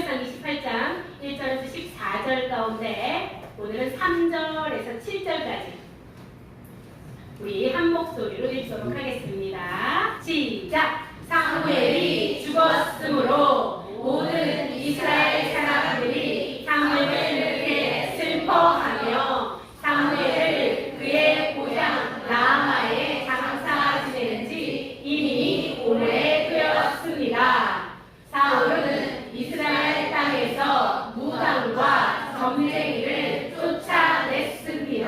사무엘상 28장 1절에서 14절 가운데 오늘은 3절에서 7절까지 우리 한 목소리로 읽도록 하겠습니다. 시작! 사무엘이 죽었으므로 모든 이스라엘 사람들이 사무엘을 위해 슬퍼하며 사무엘을 그의 고향 라마에 장사 지낸 지 이미 오래되었습니다. 사울은 이스라엘 땅에서 무당과 점쟁이를 쫓아냈습니다.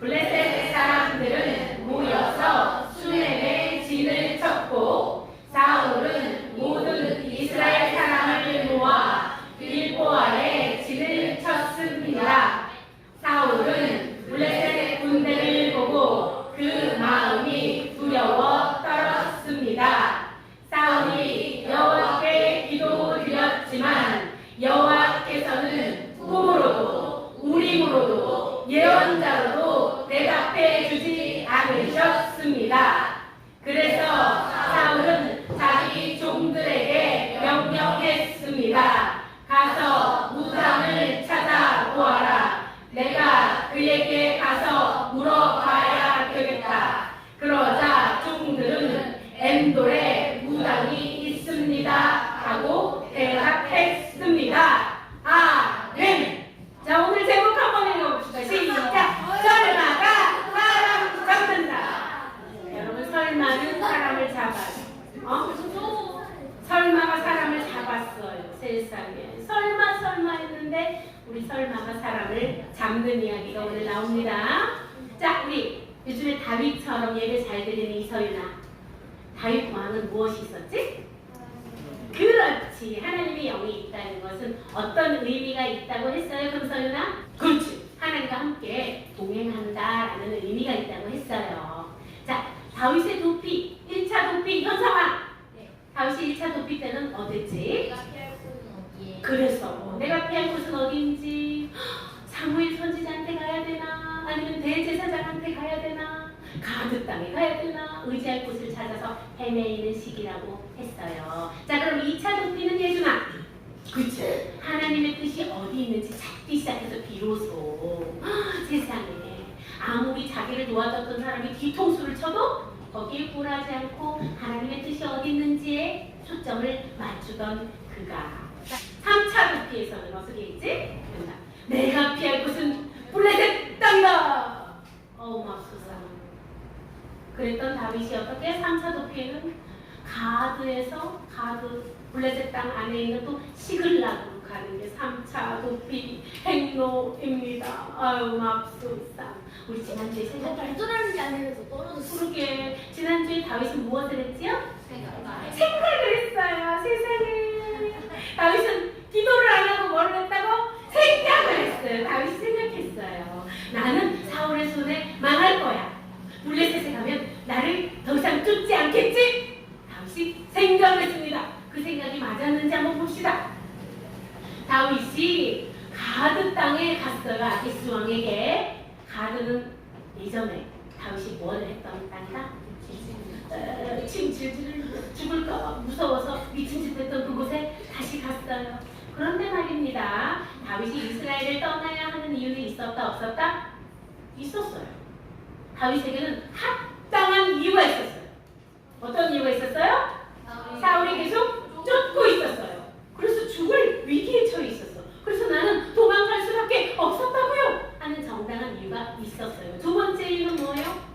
블레셋 사람들은 모여서 수넴에 진을 쳤고 사울은 모든 이스라엘 사람을 모아 길보아에 진을 쳤습니다. 사울은 블레셋 군대를 보고 그 마음이 두려워 떨었습니다. 사울이 여호와께 기도드렸지만 여호와께서는 꿈으로도 우림으로도 예언자로도 대답해 주지 않으셨습니다. 그래서 사울은 자기 종들에게 명령했습니다. 가서 무당을 찾아보아라. 내가 그에게 가서 물어봐야 되겠다. 그러자 종들은 엔돌에 무당이 있습니다 하고 대답했습니다. 아멘. 자, 오늘 제목 한번 읽어봅시다. 시작! 설마가 사람 잡는다. 여러분, 설마는 사람을 잡아요. 설마가 사람을 잡았어요. 세상에 설마 했는데 우리 설마가 사람을 잡는 이야기가 오늘 나옵니다. 자, 우리 요즘에 다윗처럼 예배 잘 드리는 이서윤아, 다윗 왕은 무엇이 있었지? 그렇지. 하나님의 영이 있다는 것은 어떤 의미가 있다고 했어요, 금서윤아? 그렇지. 하나님과 함께 동행한다라는 의미가 있다고 했어요. 자, 다윗의 도피, 1차 도피 현상화. 다윗이 1차 도피 때는 어땠지? 내가 피할 곳은 어디에? 그래서 내가 피할 곳은 어딘지, 사무엘 선지자한테 가야 되나? 아니면 대제사장한테 가야 되나? 가드 땅에 가야 되나? 의지할 곳을 찾아서 헤매이는 시기라고 했어요. 자, 그럼 2차 도피는 예준아. 그치. 하나님의 뜻이 어디 있는지 찾기 시작해서 비로소 세상에 아무리 자기를 도와줬던 사람이 뒤통수를 쳐도 거기에 굴하지 않고 하나님의 뜻이 어디 있는지에 초점을 맞추던 그가 3차 도피에서는 어떻게 있지? 내가 피할 곳은 블레셋 땅이다. 맙소사. 그랬던 다윗이 어떻게 3차 도피에는 가드에서 블레셋 땅 안에 있는 또 시글락으로 가는 게 3차 도피 행로입니다. 아유, 맙소사. 우리 지난주에 발전하는지 안 해서 떨어졌어. 그러게 지난주에 다윗은 무엇을 했지요? 생각나. 생각을 했어요. 세상에. 다윗은 기도를 안 하고 뭘 했다고? 생각을 했어요. 다윗이 생각했어요. 나는 사울의 손에 망할 거야. 블레셋에 가면 나를 더 이상 쫓지 않겠지? 다윗이 생각을 했습니다. 그 생각이 맞았는지 한번 봅시다. 다윗이 가드 땅에 갔어요. 아기스 왕에게. 가드는 예전에 다윗이 뭘 했던 땅이다? 죽을까 무서워서 미친 짓 했던 그곳에 다시 갔어요. 그런데 말입니다. 다윗이 이스라엘을 떠나야 하는 이유는 있었다 없었다? 있었어요. 다윗에게는 합당한 이유가 있었어요. 어떤 이유가 있었어요? 사울이 계속 쫓고 있었어요. 그래서 죽을 위기에 처해 있었어. 그래서 나는 도망갈 수밖에 없었다고요 하는 정당한 이유가 있었어요. 두 번째 이유는 뭐예요?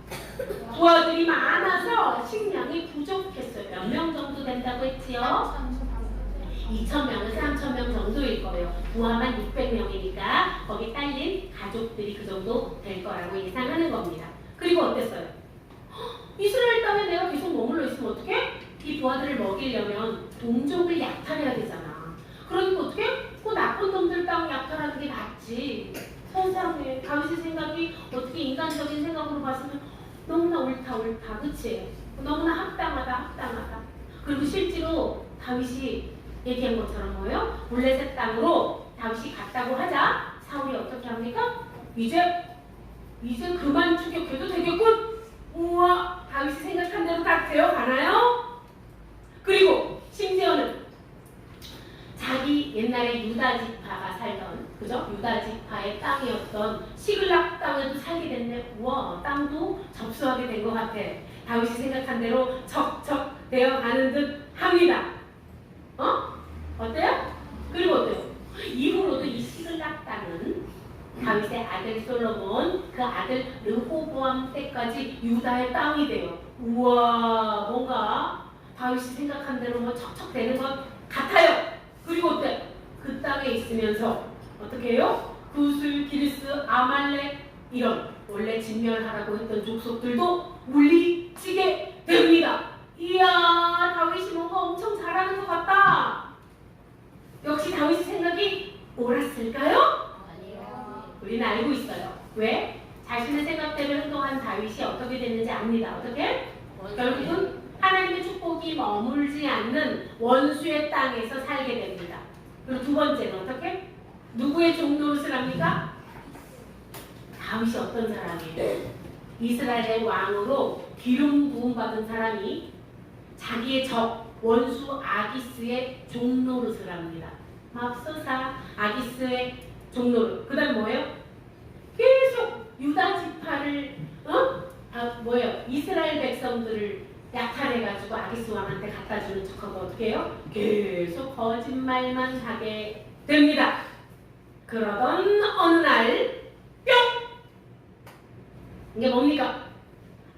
부하들이 많아서 식량이 부족했어요. 몇 명 정도 된다고 했지요? 2,000명은 3,000명 정도일 거예요. 부하만 600명이니까 거기 딸린 가족들이 그 정도 될 거라고 예상하는 겁니다. 그리고 어땠어요? 이스라엘 땅에 내가 계속 머물러 있으면 어떡해? 이 부하들을 먹이려면 동족을 약탈해야 되잖아. 그러니까 어떡해? 그 나쁜 놈들 땅 약탈하는 게 낫지. 세상에 다윗의 생각이 어떻게 인간적인 생각으로 봤으면 너무나 옳다 그치? 너무나 합당하다. 그리고 실제로 다윗이 얘기한 것처럼 뭐예요? 블레셋 땅으로 다윗이 갔다고 하자 사울이 어떻게 합니까? 이제 그만 추격해도 되겠군. 우와, 다윗이 생각한 대로 다 되어 가나요? 그리고 심지어는 자기 옛날에 유다 지파가 살던, 그죠? 유다 지파의 땅이었던 시글락 땅에도 살게 됐네. 우와, 땅도 접수하게 된 것 같아. 다윗이 생각한 대로 척척 되어가는 듯 합니다. 어때요? 그리고 어때요? 이후로도 이 시글락 땅은 다윗의 아들 솔로몬, 그 아들 르호보암 때까지 유다의 땅이 돼요. 우와, 뭔가 다윗이 생각한 대로 뭐 척척 되는 것 같아요. 그리고 어때? 그 땅에 있으면서 어떻게 해요? 구슬, 기르스, 아말렉 이런 원래 진멸하라고 했던 족속들도 물리치게 됩니다. 이야, 다윗이 뭔가 엄청 잘하는 것 같다. 역시 다윗의 생각이 옳았을까요? 아니요. 우리는 알고 있어요. 왜? 자신의 생각대로 행동한 다윗이 어떻게 됐는지 압니다. 어떻게? 결국은 하나님의 축복이 머물지 않는 원수의 땅에서 살게 됩니다. 그리고 두 번째는 어떻게? 누구의 종노릇을 합니까? 다윗이 어떤 사람이에요? 이스라엘의 왕으로 기름 부음 받은 사람이 자기의 적 원수 아기스의 종노릇을 합니다. 맙소사 아기스의 종노릇. 그 다음 뭐예요? 계속 유다 지파를 이스라엘 백성들을 약탈해가지고 아기스 왕한테 갖다주는 척하고 어떻게 해요? 계속 거짓말만 하게 됩니다. 그러던 어느 날 뿅! 이게 뭡니까?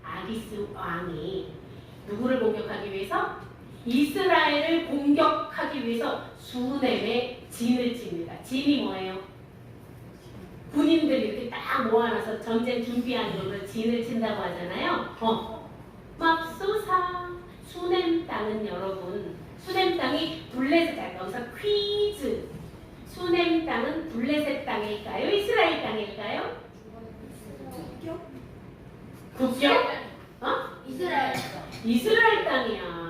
아기스 왕이 누구를 공격하기 위해서? 이스라엘을 공격하기 위해서 수넴에 진을 칩니다. 진이 뭐예요? 군인들이 이렇게 딱 모아놔서 전쟁 준비하는 걸로 진을 친다고 하잖아요. 맙소사 수넴 땅은 여러분, 수넴 땅이 블레셋 땅, 여기서 퀴즈. 수넴 땅은 블레셋 땅일까요? 이스라엘 땅일까요? 국경? 이스라엘. 이스라엘 땅이야.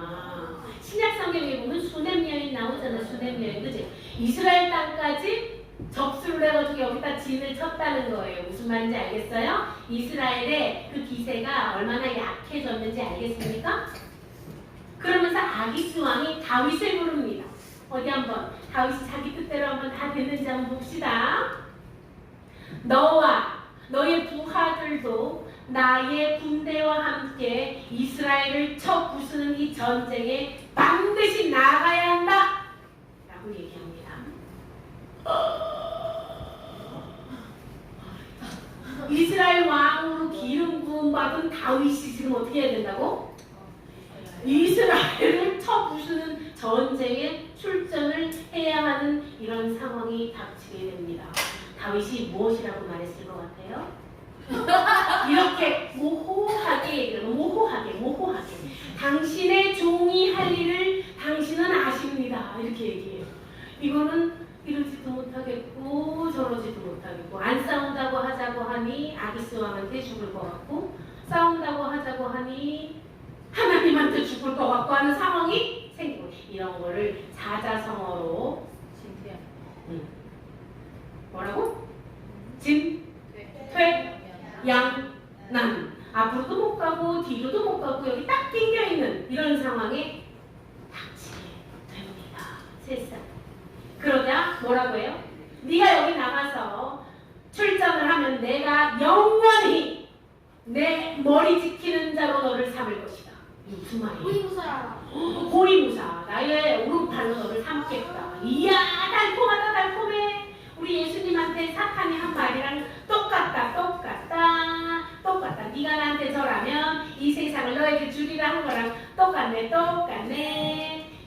신약 성경에 보면 수넴 여인 나오잖아. 수넴 여인, 그지? 이스라엘 땅까지 접수를 해가지고 여기다 진을 쳤다는 거예요. 무슨 말인지 알겠어요? 이스라엘의 그 기세가 얼마나 약해졌는지 알겠습니까? 그러면서 아기스 왕이 다윗을 부릅니다. 어디 한번 다윗이 자기 뜻대로 한번 다 됐는지 한번 봅시다. 너와 너의 부하들도 나의 군대와 함께 이스라엘을 쳐 부수는 이 전쟁에 반드시 나가야 한다 라고 얘기합니다. 이스라엘 왕으로 기름 부음 받은 다윗이 지금 어떻게 해야 된다고? 이스라엘을 쳐 부수는 전쟁에 출전을 해야 하는 이런 상황이 닥치게 됩니다. 다윗이 무엇이라고 말했을 것 같아요? 이렇게 모호하게 당신의 종이 할 일을 당신은 아십니다. 이렇게 얘기해요. 이거는 이러지도 못하겠고 저러지도 못하겠고, 안 싸운다고 하자고 하니 아기스 왕한테 죽을 것 같고, 싸운다고 하자고 하니 하나님한테 죽을 것 같고 하는 상황이 생기고, 이런 거를 사자성어로 뭐라고? 퇴양난. 앞으로도 못 가고 뒤로도 못 가고 여기 딱 낑겨있는 이런 상황에 닥치게 됩니다. 세상. 그러자 뭐라고 해요? 네가 여기 나가서 출전을 하면 내가 영원히 내 머리 지키는 자로 너를 삼을 것이다. 이게 무슨 말이에요? 호위무사라. 호위무사. 나의 오른팔로 너를 삼겠다. 이야, 달콤하다, 달콤해. 우리 예수님한테 사탄이 한 말이랑 똑같다. 네가 나한테 절하면 이 세상을 너에게 주리라 한 거랑 똑같네.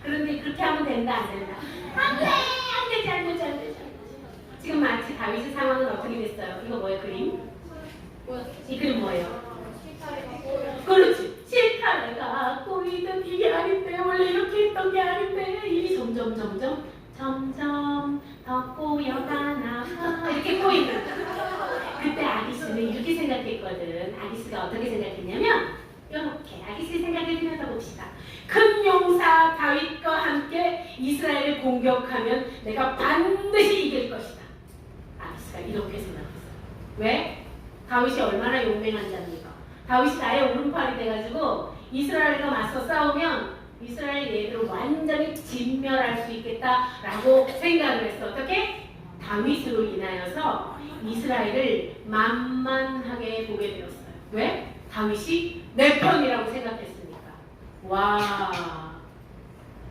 그런데 그렇게 하면 된다, 안 된다? 안 되지. 지금 마치 다윗의 상황은 어떻게 됐어요? 이거 뭐예요, 그림? 이 그림 뭐예요? 그렇지. 실타래가 꼬이던 이게 아닌데, 원래 이렇게 했던 게 아닌데, 일이 점점 더 꼬여가나 이렇게 꼬이는. 그때 아기스는 이렇게 생각했거든. 아기스가 어떻게 생각했냐면, 이렇게 아기스의 생각을 들여다봅시다. 큰 용사 다윗과 함께 이스라엘을 공격하면 내가 반드시 이길 것이다. 아기스가 이렇게 생각했어요. 왜? 다윗이 얼마나 용맹한 자입니까? 다윗이 나의 오른팔이 돼가지고 이스라엘과 맞서 싸우면 이스라엘 얘들을 완전히 진멸할 수 있겠다라고 생각을 했어. 어떻게? 다윗으로 인하여서 이스라엘을 만만하게 보게 되었어요. 왜? 다윗이 내 편이라고 생각했으니까. 와,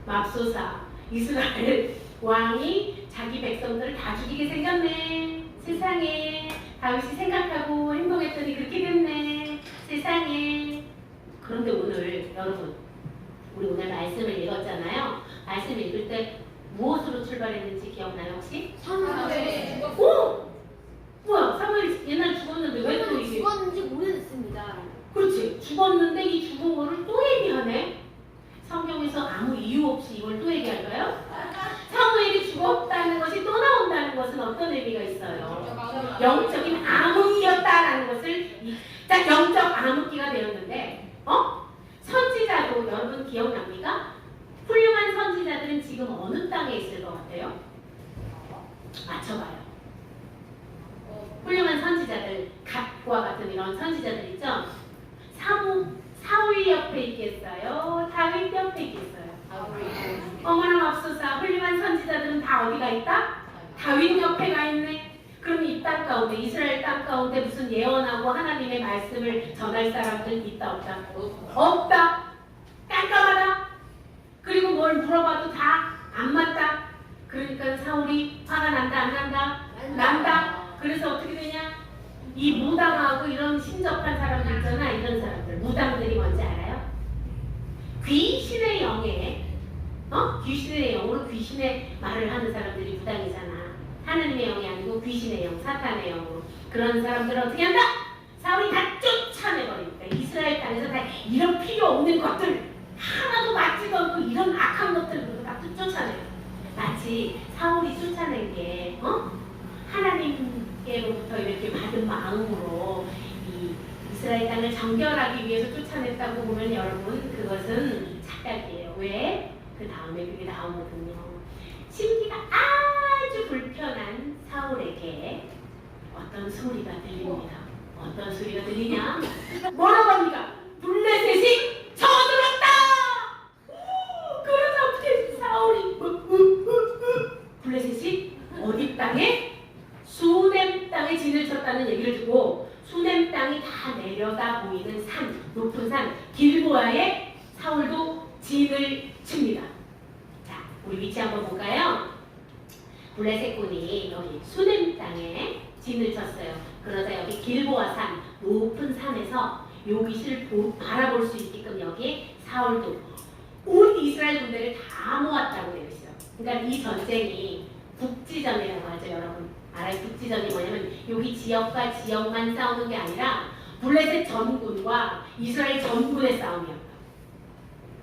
맙소사. 이스라엘 왕이 자기 백성들을 다 죽이게 생겼네. 세상에. 다윗이 생각하고 행동했더니 그렇게 됐네. 세상에. 그런데 오늘 여러분, 우리 오늘 말씀을 읽었잖아요. 말씀 읽을 때 무엇으로 출발했는지 기억나요 혹시? 사무엘. 오! 뭐야? 사무엘이 옛날에 죽었는데 왜 또 이게? 죽었는지 오래됐습니다. 그렇지. 죽었는데 이 죽은 거를 또 얘기하네. 성경에서 아무 이유 없이 이걸 또 얘기할까요? 사무엘이 죽었다는 것이 또 나온다는 것은 어떤 의미가 있어요? 영적인 암흑기였다라는 것을 딱 영적 암흑기가 되었는데, 선지자도 여러분 기억납니까? 훌륭한 선지자들은 지금 어느 땅에 있을 것 같아요? 맞춰봐요. 훌륭한 선지자들, 갓과 같은 이런 선지자들 있죠? 사울 옆에 있겠어요? 다윗 옆에 있겠어요? 어머나 맙소사. 훌륭한 선지자들은 다 어디가 있다? 다윗 옆에 가 있네. 그럼 이 땅 가운데, 이스라엘 땅 가운데 무슨 예언하고 하나님의 말씀을 전할 사람들 있다 없다? 없다. 깜깜하다. 그리고 뭘 물어봐도 다 안 맞다. 그러니까 사울이 화가 난다 안 난다? 난다. 그래서 어떻게 되냐? 이 무당하고 이런 신접한 사람들 있잖아. 이런 사람들. 무당들이 뭔지 알아요? 귀신의 영에 귀신의 영으로 귀신의 말을 하는 사람들이 무당이잖아. 하나님의 영이 아니고 귀신의 영, 사탄의 영으로. 그런 사람들은 어떻게 한다? 사울이 다 쫓아내버립니다. 이스라엘 땅에서 다 이런 필요 없는 것들 하나도 맞지도 않고 이런 악한 것들을 다 쫓아내요. 마치 사울이 쫓아낸 게 하나님께로부터 이렇게 받은 마음으로 이 이스라엘 땅을 정결하기 위해서 쫓아냈다고 보면 여러분 그것은 착각이에요. 왜? 그 다음에 그게 나오거든요. 심기가 아주 불편한 사울에게 어떤 소리가 들립니다. 어떤 소리가 들리냐? 뭐라고 합니까? 블레셋이 쳐들었다! 그래서 어떻게 사울이 블레셋이 어디 땅에? 수넴 땅에 진을 쳤다는 얘기를 듣고 수넴 땅이 다 내려다 보이는 산, 높은 산 길보아에 사울도 진을 칩니다. 자, 우리 위치 한번 볼까요? 블레셋군이 여기 수넴 땅에 진을 쳤어요. 그러자 여기 길보아 산, 높은 산에서 요 빛을 바라볼 수 있게끔 여기에 사울도 온 이스라엘 군대를 다 모았다고 되어 있어요. 그러니까 이 전쟁이 북지전이라고 하죠, 여러분. 알아요? 북지전이 뭐냐면 여기 지역과 지역만 싸우는 게 아니라 블레셋 전군과 이스라엘 전군의 싸움이었다.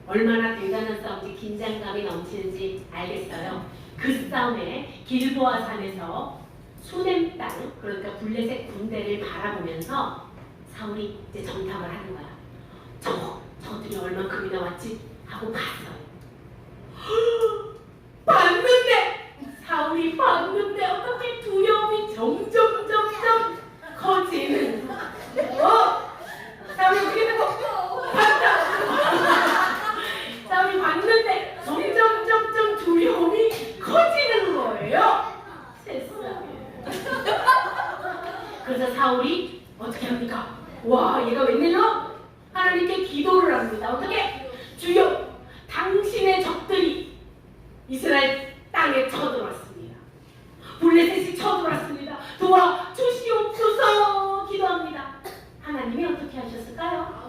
얼마나 대단한 싸움인지 긴장감이 넘치는지 알겠어요. 그 싸움에 길보아 산에서 수넴 땅, 그러니까 블레셋 군대를 바라보면서 사울이 이제 정탐을 하는 거야. 저들이 얼만큼이나 왔지? 하고 봤어요. 봤는데! 사울이 봤는데 어떻게 두려움이 점점 커지는 사울이 어떻게 되고 봤다! 사울이 봤는데 점점 두려움이 커지는 거예요. 세상에. 그래서 사울이 어떻게 합니까? 와, 얘가 웬일로? 하나님께 기도를 합니다. 어떻게? 주여, 당신의 적들이 이스라엘 땅에 쳐들어왔습니다. 블레셋이 쳐들어왔습니다. 도와주시옵소서 기도합니다. 하나님이 어떻게 하셨을까요?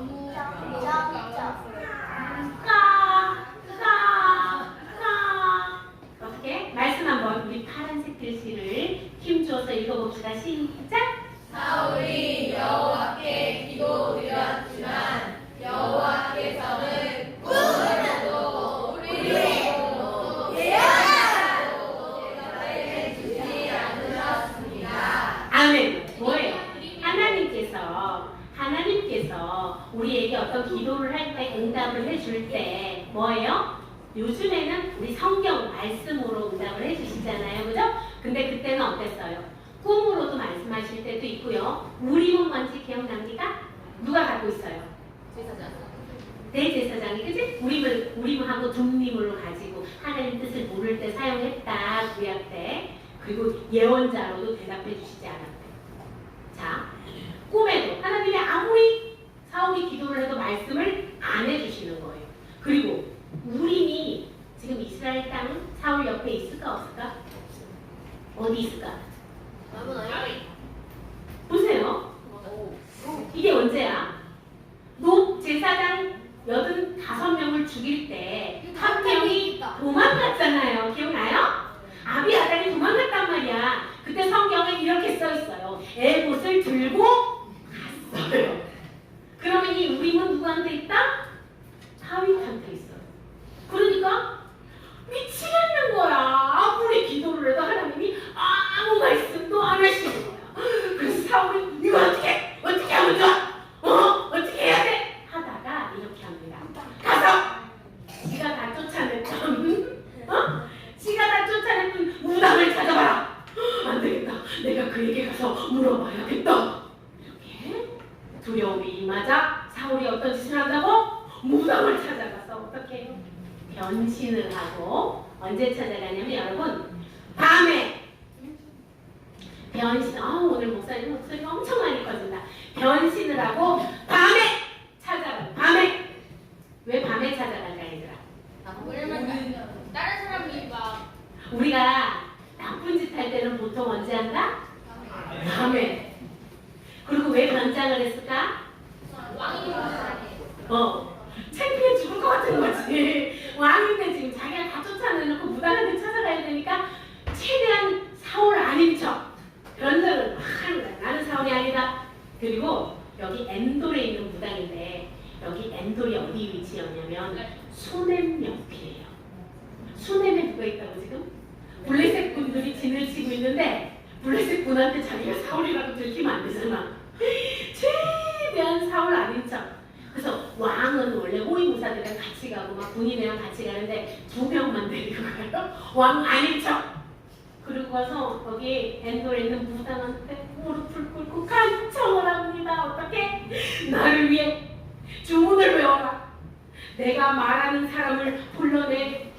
어떻게? 말씀 한번 우리 파란색 글씨를 힘줘서 읽어봅시다. 시작! 사울이 여호와께 기도드렸지만 여호와께서는 꿈으로도 우리로 예언으로 대답해 주지 않으셨습니다. 아멘. 뭐예요? 하나님께서 우리에게 어떤 기도를 할 때 응답을 해줄 때 뭐예요? 요즘에는 우리 성경 말씀으로 응답을 해주시잖아요. 그죠? 근데 그때는 어땠어요? 꿈으로도 말씀하실 때도 있고요. 우리 몸 뭔지 기억납니까? 누가 갖고 있어요? 대제사장이 그지? 우림하고 둠림을 가지고 하나님 뜻을 모를 때 사용했다 구약 때. 그리고 예언자로도 대답해 주시지 않았대. 자, 꿈에도 하나님이 아무리 사울이 기도를 해도 말씀을 안 해주시는 거예요. 그리고 우림이 지금 이스라엘 땅 사울 옆에 있을까 없을까? 어디 있을까? 보세요. 이게 언제야? 노 제사장 85명을 죽일 때 한 명이 도망갔잖아요. 기억나요? 아비아달이 도망갔단 말이야. 그때 성경에 이렇게 써 있어요. 에봇을 들고 갔어요. 그러면 이 우림은 누구한테 있다? 다윗한테 있어요. 그러니까 미치겠는 거야. 아무리 기도를 해도 하나님이 아무 말씀도 안 하시는 거야. 그래서 사울이 이거 어떻게 하면 좋아? 어떻게 해야 돼? 하다가 이렇게 합니다. 가서 지가 다 쫓아냈던 지가 다 쫓아냈던 무당을 찾아봐라. 안 되겠다. 내가 그에게 가서 물어봐야겠다. 이렇게 두려움이 임하자 사울이 어떤 짓을 한다고? 무당을 찾아가서 어떻게 해요? 변신을 하고. 언제 찾아가냐면 여러분 밤에 변신. 오늘 목사님 목소리가 엄청 많이 커진다. 변신을 하고 밤에 찾아가. 밤에 왜 밤에 찾아갈까 얘들아? 다른 사람이 막 우리가 나쁜 짓 할 때는 보통 언제 한다? 밤에. 그리고 왜 변장을 했을까? 왕이 창피해 죽을 것 같은 거지. 왕인데 지금 자기가 다 쫓아내놓고 무당한테 찾아가야 되니까 최대한 사울 아닌 척 변장을 막 하는 거야. 나는 사울이 아니다. 그리고 여기 엔돌에 있는 무당인데 여기 엔돌이 어디 위치였냐면 수넴 옆이에요. 수넴에 누가 있다고 지금? 블레셋 군들이 진을 치고 있는데 블레셋 군한테 자기가 사울이라고 들키면 안 되잖아. 최대한 사울 아닌 척. 그래서 왕은 원래 호위무사들이랑 같이 가고 막 군인이랑 같이 가는데 2명만 데리고 가요. 왕 아닌 척. 그리고 가서 거기 엔돌에 있는 무당한테 무릎을 꿇고 간청을 합니다. 어떻게? 나를 위해 주문을 외워라. 내가 말하는 사람을 불러내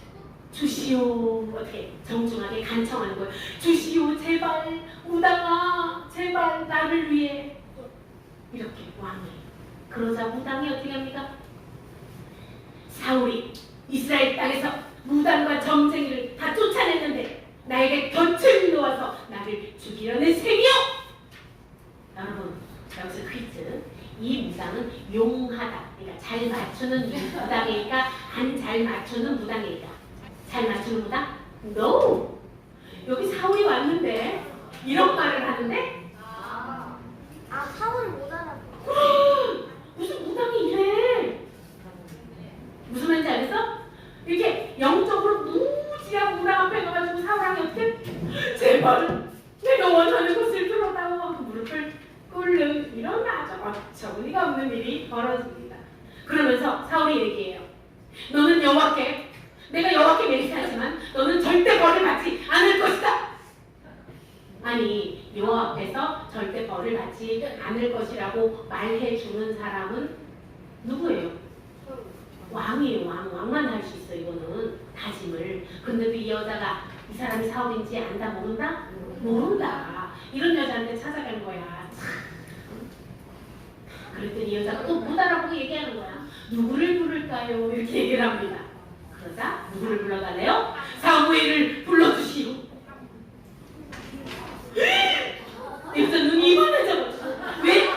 주시오. 어떻게 정중하게 간청하는 거예요. 주시오 제발 무당아 제발 나를 위해. 이렇게 왕이. 그러자 무당이 어떻게 합니까? 사울이 이스라엘 땅에서 무당과 점쟁이를 다 쫓아냈는데 나에게 덫을 놓아서 나를 죽이려는 셈이요. 여러분 여기서 퀴즈. 이 무당은 용하다. 그러니까 잘 맞추는 무당일까? 안 잘 맞추는 무당일까? 잘 맞추는 무당? No! 여기 사울이 왔는데 이런 말을 하는데 사울을 못 알아. 무슨 무당이 이래? 무슨 말인지 알겠어? 이렇게 영적으로 무지하고 무당 앞에 가가지고 사울왕이 어떻게? 제발 내가 원하는 것을 들어다오 하고 무릎을 꿇는 이런 아주 어처구니가 없는 일이 벌어집니다. 그러면서 사울이 얘기해요. 너는 여호와께 내가 여호와께 맹세하지만 너는 절대 벌을 받지 않을 것이다. 아니 여호와 앞에서 절대 벌을 받지 않을 것이라고 말해주는 사람은 누구예요? 왕이에요. 왕만 할 수 있어. 이거는 다짐을. 근데도 이 여자가 이 사람이 사울인지 안다 모른다? 모른다. 이런 여자한테 찾아간 거야. 그랬더니 이 여자가 또 못 알아보고 얘기하는 거야. 누구를 부를까요? 이렇게 얘기를 합니다. 그러자 누구를 불러달래요? 사무엘을 불러주시오. 여기서 눈이 이만해져. 왜?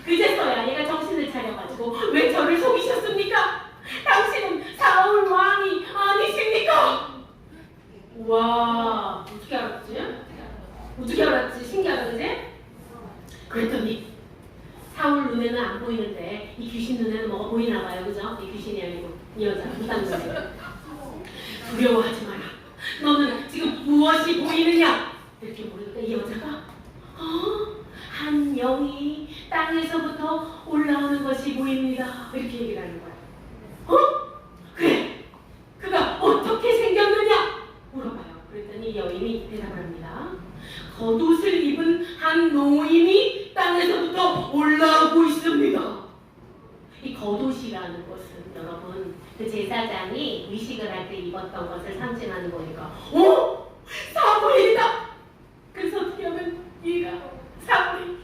그제서야 얘가 정신을 차려가지고 왜 저를 속이셨습니까? 당신은 사울 왕이 아니십니까? 와 어떻게 알았지? 어떻게 알았지? 신기하다 그지? 그랬더니 사울 눈에는 안 보이는데 이 귀신 눈에는 뭐가 보이나 봐요. 그죠? 이 귀신이 아니고 이 여자 무당거지. 두려워하지 마라. 너는 지금 무엇이 보이느냐? 이렇게 물으니까 이 여자가 한 영이 땅에서부터 올라오는 것이 보입니다. 이렇게 얘기를 하는 거야. 그래. 그가 어떻게 생겼느냐? 물어봐요. 그랬더니 여인이 대답을 합니다. 겉옷을 입은 한 노인이 땅에서부터 올라오고 있습니다. 이 겉옷이라는 것은 여러분 그 제사장이 의식을 할 때 입었던 것을 상징하는 거니까 사무엘이다. 그래서 어떻게 하면 얘가 사무엘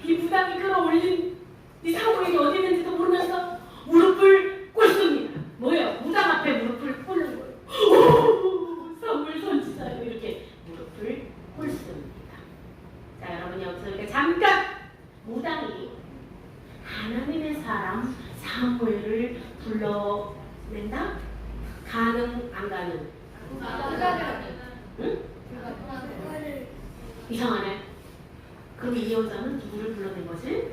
이 무당이 끌어올린 이 사무엘이 어디 있는지도 모르면서 무릎을 꿇습니다. 뭐예요? 무당 앞에 무릎을 꿇는 거예요. 사무엘 선지자요. 이렇게 무릎을 꿇습니다. 자, 여러분 여기서 이렇게 잠깐 무당이 하나님의 사람 사무엘을 불러낸다? 가능 안 가능? 응? 이상하네. 그럼 이 여자는 누구를 불러낸 거지?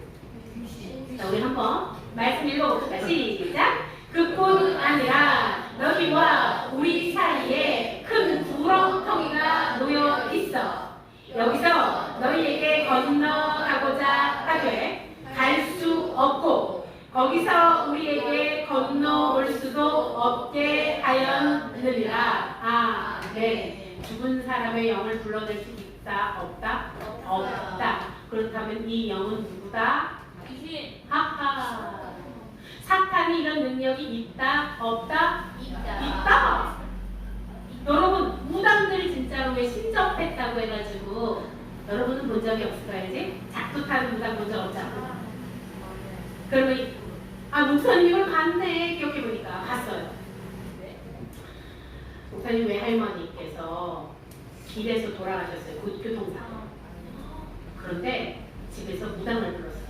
자, 우리 한번 말씀 읽어봅시다. 시작! 그뿐 아니라 너희와 우리 사이에 큰 구렁텅이가 놓여 있어. 여기서 너희에게 건너가고자 하되 갈 수 없고 거기서 우리에게 건너올 수도 없게 하였느니라. 아, 네. 죽은 사람의 영을 불러낼 수 있다? 없다? 없다. 그렇다면 이 영은 누구다? 귀신. 하하. 사탄이 이런 능력이 있다? 없다? 있다. 여러분 무당들 진짜로 왜 신접했다고 해가지고 여러분은 본 적이 없을까요? 작두 타는 무당 본 적 없잖아. 그러면 목사님 이걸 봤네. 기억해보니까 봤어요. 목사님 외할머니께서 길에서 돌아가셨어요. 교통사고. 그런데 집에서 무당을 불렀어요.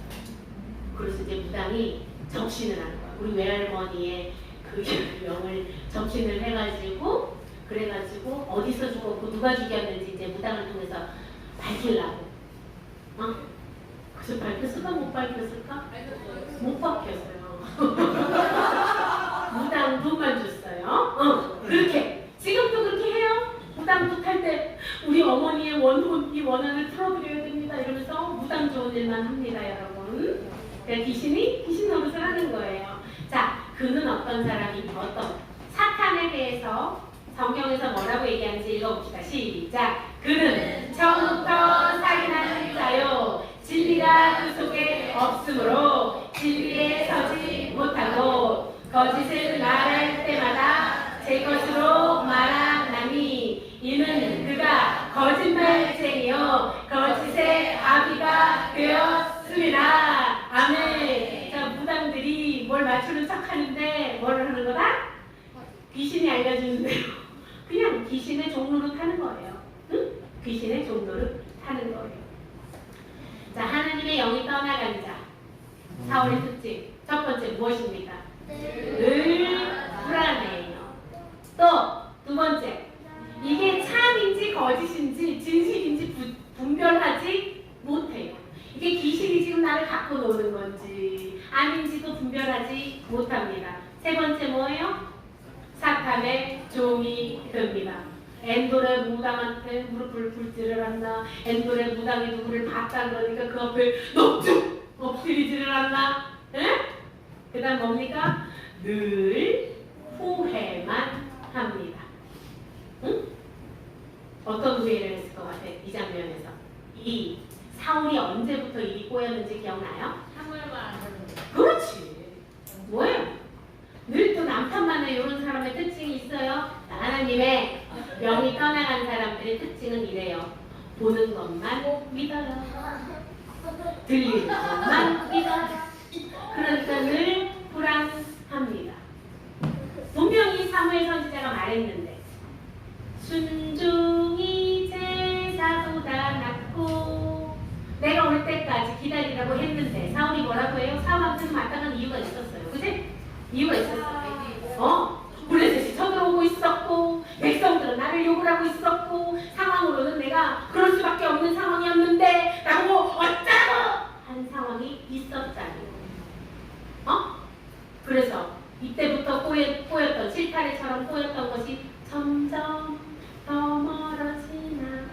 그래서 이제 무당이 접신을 하는 거야. 우리 외할머니의 그 영을 접신을 해가지고 그래가지고 어디서 죽었고 누가 죽였는지 이제 무당을 통해서 밝히려고. 그래서 밝혔을까 못 밝혔을까? 못 밝혔어요. 무당 돈만 줬어요. 그렇게 지금도 그렇게 해요. 무당 못할 때 우리 어머니의 원혼 이 원한을 풀어드려야 됩니다. 이러면서 무당 좋은 일만 합니다, 여러분. 그러니까 귀신 노릇을 하는 거예요. 자, 그는 어떤 사람이 어떤 사탄에 대해서 성경에서 뭐라고 얘기하는지 읽어봅시다. 시작. 그는 처음부터 살인하는 자요. 진리가 그 속에 없으므로 진리에 서지 못하고 거짓을 말할 때마다 제 것으로 말하나니 이는 그가 거짓말쟁이요 거짓의 아비가 되었습니다. 아멘. 자, 무당들이 뭘 맞추는 척 하는데 뭘 하는 거다? 귀신이 알려주는 대로 그냥 귀신의 종로를 타는 거예요. 응? 귀신의 종로를 타는 거예요. 자, 하나님의 영이 떠나간 자. 4월의 특징. 첫 번째 무엇입니까? 늘 불안해요. 또 두 번째. 이게 참인지 거짓인지 진실인지 분별하지 못해요. 이게 귀신이 지금 나를 갖고 노는 건지 아닌지도 분별하지 못합니다. 세 번째 뭐예요? 사탄의 종이 됩니다. 엔돌의 무당한테 무릎을 꿇지를 않나. 엔돌의 무당이 누구를 봤다 그러니까 그 앞에 넙죽 엎드리지를 않나. 그 다음 뭡니까? 늘 후회만 합니다. 응? 어떤 후회를 했을 것 같아? 이 장면에서. 이 사울이 언제부터 일이 꼬였는지 기억나요? 그렇지. 뭐예요? 늘 또 남편만의 이런 사람의 특징이 있어요. 하나님의 영이 떠나간 사람들의 특징은 이래요. 보는 것만 믿어요. 들리는 것만 믿어요. 그러니까 늘 불안합니다. 분명히 사무엘 선지자가 말했는데 순종이 제사보다 낫고 내가 올 때까지 기다리라고 했는데 사울이 뭐라고 해요? 사울한테 마땅한 이유가 있었어요. 그치? 이유가 있었어. 블레셋이 쳐들어오고 있었고 백성들은 나를 욕을 하고 있었고 상황으로는 내가 그럴 수밖에 없는 상황이었는데 라고 어쩌고 한 상황이 있었다니. 그래서 이때부터 꼬였던 실타래처럼 꼬였던 것이 점점 더 멀어지나.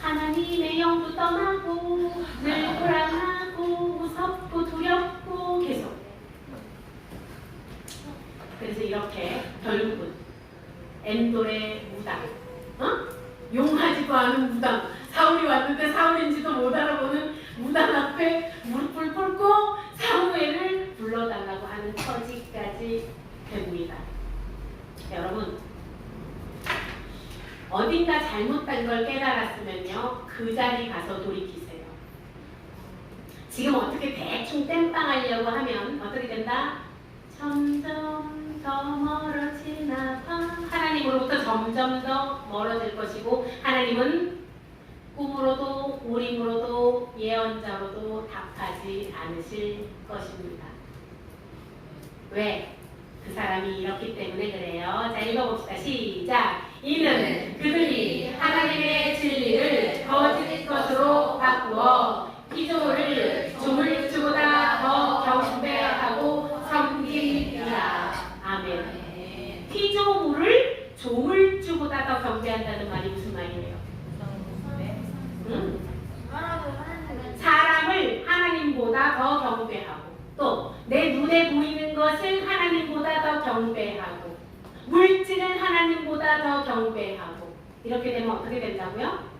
하나님의 영도 떠나고 늘 불안하고 무섭고 두렵고 계속. 그래서 이렇게 결국은 엔돌의 무당, 용하지도 않은 무당, 사울이 왔는데 사울인지도 못 알아보는 무당 앞에 무릎을 꿇고 사무엘을 불러다 때까지 됩니다. 여러분, 어딘가 잘못된 걸 깨달았으면요, 그 자리 가서 돌이키세요. 지금 어떻게 대충 땜빵하려고 하면 어떻게 된다? 점점 더 멀어지나 봐. 하나님으로부터 점점 더 멀어질 것이고, 하나님은 꿈으로도 우림으로도 예언자로도 답하지 않으실 것입니다. 왜? 그 사람이 이렇기 때문에 그래요. 자, 읽어봅시다. 시작. 이는 그들이 하나님의 진리를 거짓 것으로 바꾸어 피조물을 조물주보다 더 경배하고 섬기리라. 아멘. 피조물을 조물주보다 더 경배한다는 말이 무슨 말이에요? 응? 사람을 하나님보다 더 경배하고, 또 내 눈에 보이는 것을 하나님보다 더 경배하고, 물질은 하나님보다 더 경배하고, 이렇게 되면 어떻게 된다고요?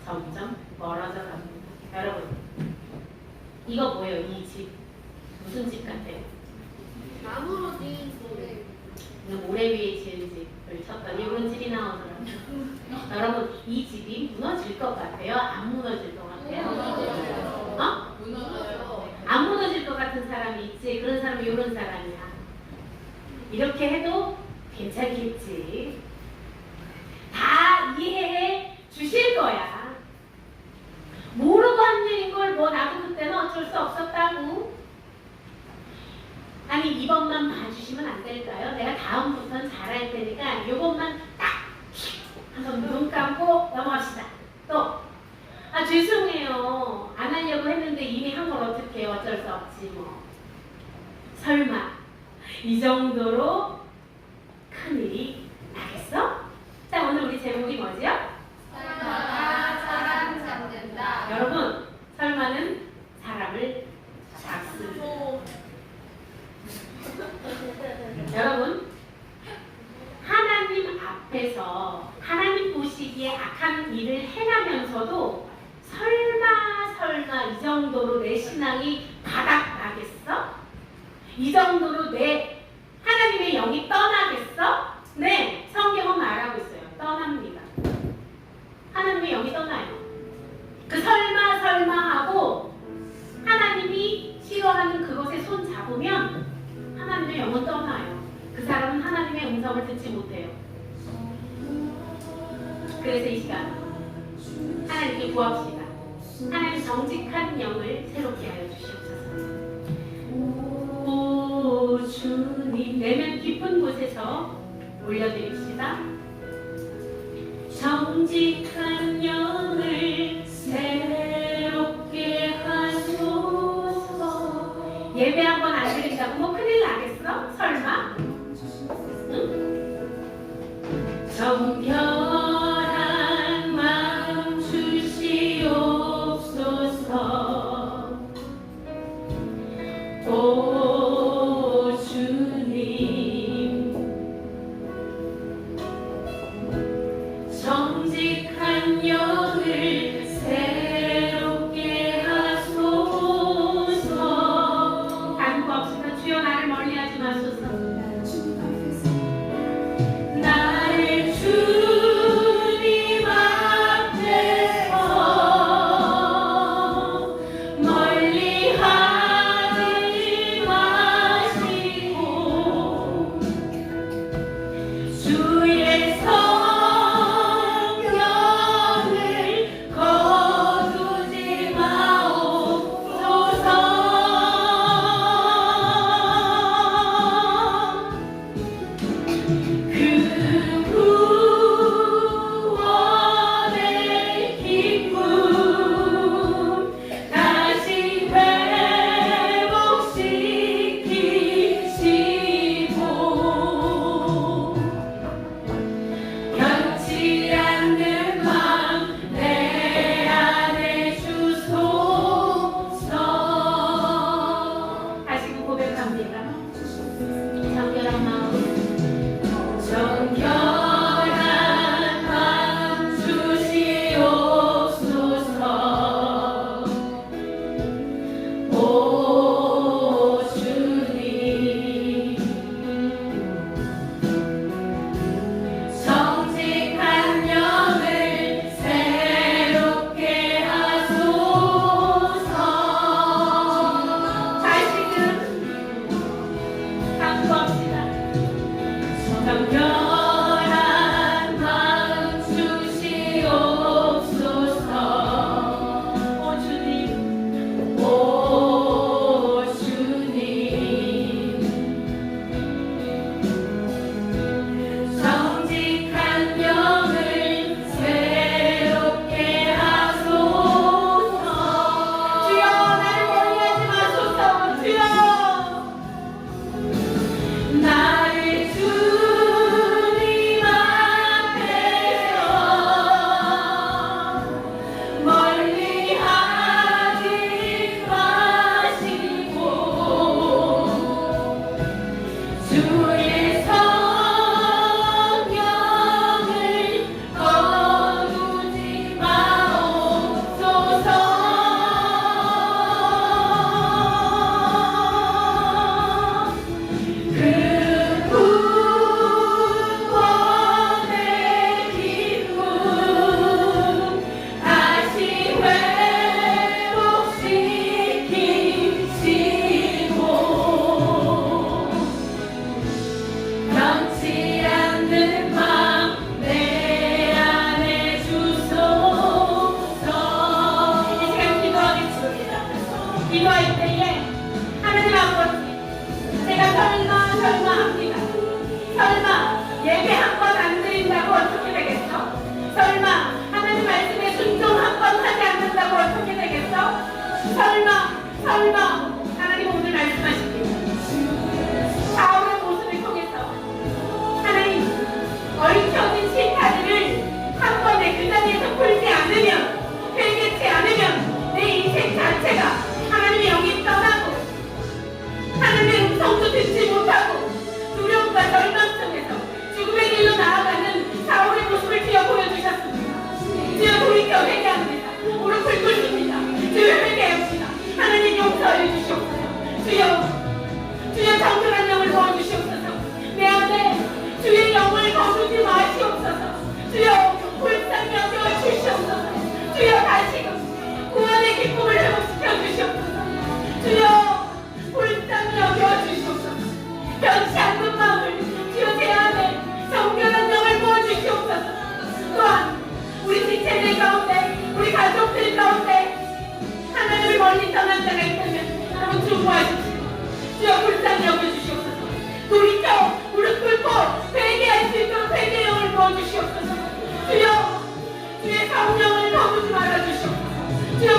점점 멀어져 갑니다. 여러분, 이거 뭐예요? 이 집 무슨 집 같아요? 나무로 지은 모래. 모래 위에 지은 집을 쳤더니 이런 집이 나오더라고요. 여러분, 이 집이 무너질 것 같아요? 안 무너질 것 같아요? 어? 무너져요. 안 무너질 것 같은 사람이 있지. 그런 사람이 이런 사람이야. 이렇게 해도 괜찮겠지. 다 이해해 주실 거야. 모르고 한 일인 걸 뭐 나도 그때는 어쩔 수 없었다고. 아니, 이것만 봐주시면 안 될까요? 내가 다음부터는 잘할 테니까 이것만 딱 한번 눈 감고 넘어갑시다. 또, 아, 죄송해요. 안 하려고 했는데 이미 한 걸 어떻게 해요? 어쩔 수 없지 뭐. 설마 이 정도로 큰일이 나겠어? 자, 오늘 우리 제목이 뭐지요? 설마가 사람 잡는다. 여러분, 설마는 사람을 잡습니다. 여러분, 하나님 앞에서 하나님 보시기에 악한 일을 행하면서도 설마 이 정도로 내 신앙이 바닥나겠어? 이 정도로 내 하나님의 영이 떠나겠어? 네, 성경은 말하고 있어요. 떠납니다. 하나님의 영이 떠나요. 그 설마 하고 하나님이 싫어하는 그것에 손 잡으면 하나님의 영은 떠나요. 그 사람은 하나님의 음성을 듣지 못해요. 그래서 이 시간 하나님께 구합시다. 하나님 정직한 영을 새롭게 하여 주시옵소서. 오 주님, 내면 깊은 곳에서 올려드립시다. 정직한 영을 새롭게 하소서. 예배 한번 안 드린다고 뭐 큰일 나겠어? 설마? 응? 정결한 마음 주시옵소서. 오 주님, 정직한 영을 새롭게 하소서. 간구합시다. 주여, 나를 멀리하지 마소서. 나를 주님 앞에서 멀리하지 마시고 주의 성령을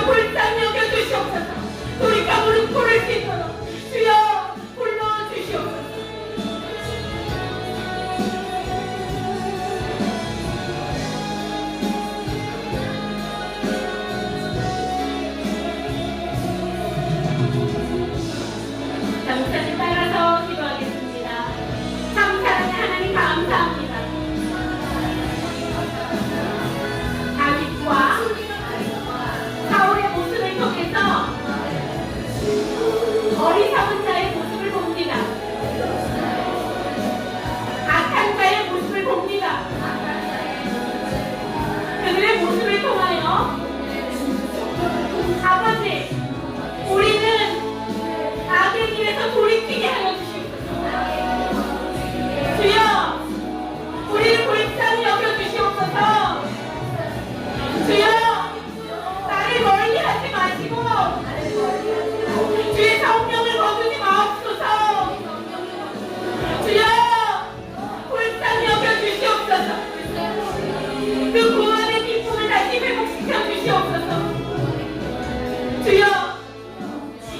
불쌍히 여겨주시옵소서. 우리가 무릎 꿇을 수 있도록 주여 불러주시옵소서. 잠시 따라서 기도하겠습니다. 참 사랑의 하나님 감사합니다. 다윗과 사울의 모습을 통해서 어리석은 자의 모습을 봅니다. 악한 자의 모습을 봅니다. 그들의 모습을 통하여 아버지, 우리는 악의 길에서 돌이키게 하여 주시옵소서. 주여, 우리를 불쌍히 여겨주시옵소서. 주여, 나를 멀리하지 마시고 주의 성령을 거두지 마옵소서. 주여, 불쌍히 여겨주시옵소서. 그 구원의 기쁨을 다시 회복시켜 주시옵소서. 주여,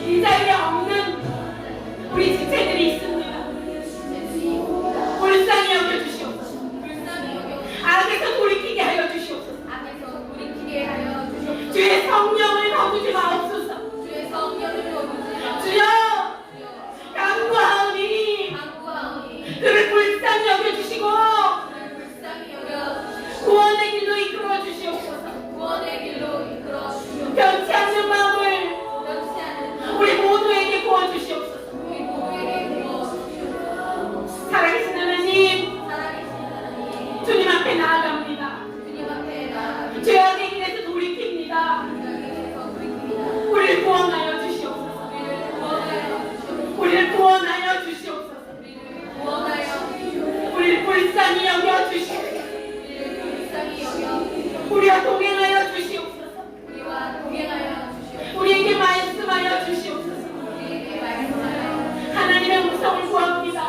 이 자리에 없는 우리 지체들이 있습니다. 불쌍히 여겨주시옵소서. 악에서 돌이키게 하여 주시옵소서. 주의 성령을 거두지 마옵소서. 주여, 간구하오니 그를 불쌍히 여겨주시고 구원의 길로 이끌어 주시옵소서. 변치 않는 마음을 우리 모두에게 부어주시옵소서. 살아계신 하나님, 주님 앞에 나아갑니다. 죄악의 길에서 돌이킵니다. 우리를 구원하여 주시옵소서. 우리를 구원하여 주시옵소서. 우리를 불쌍히 여겨 주시옵소서. 우리와 동행하여 주시옵소서. 우리에게 말씀하여 주시옵소서. 하나님의 음성을 구합니다.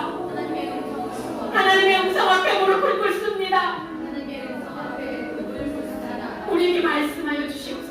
하나님의 음성 앞에 무릎을 꿇습니다. 우리에게 말씀하여 주시옵소서.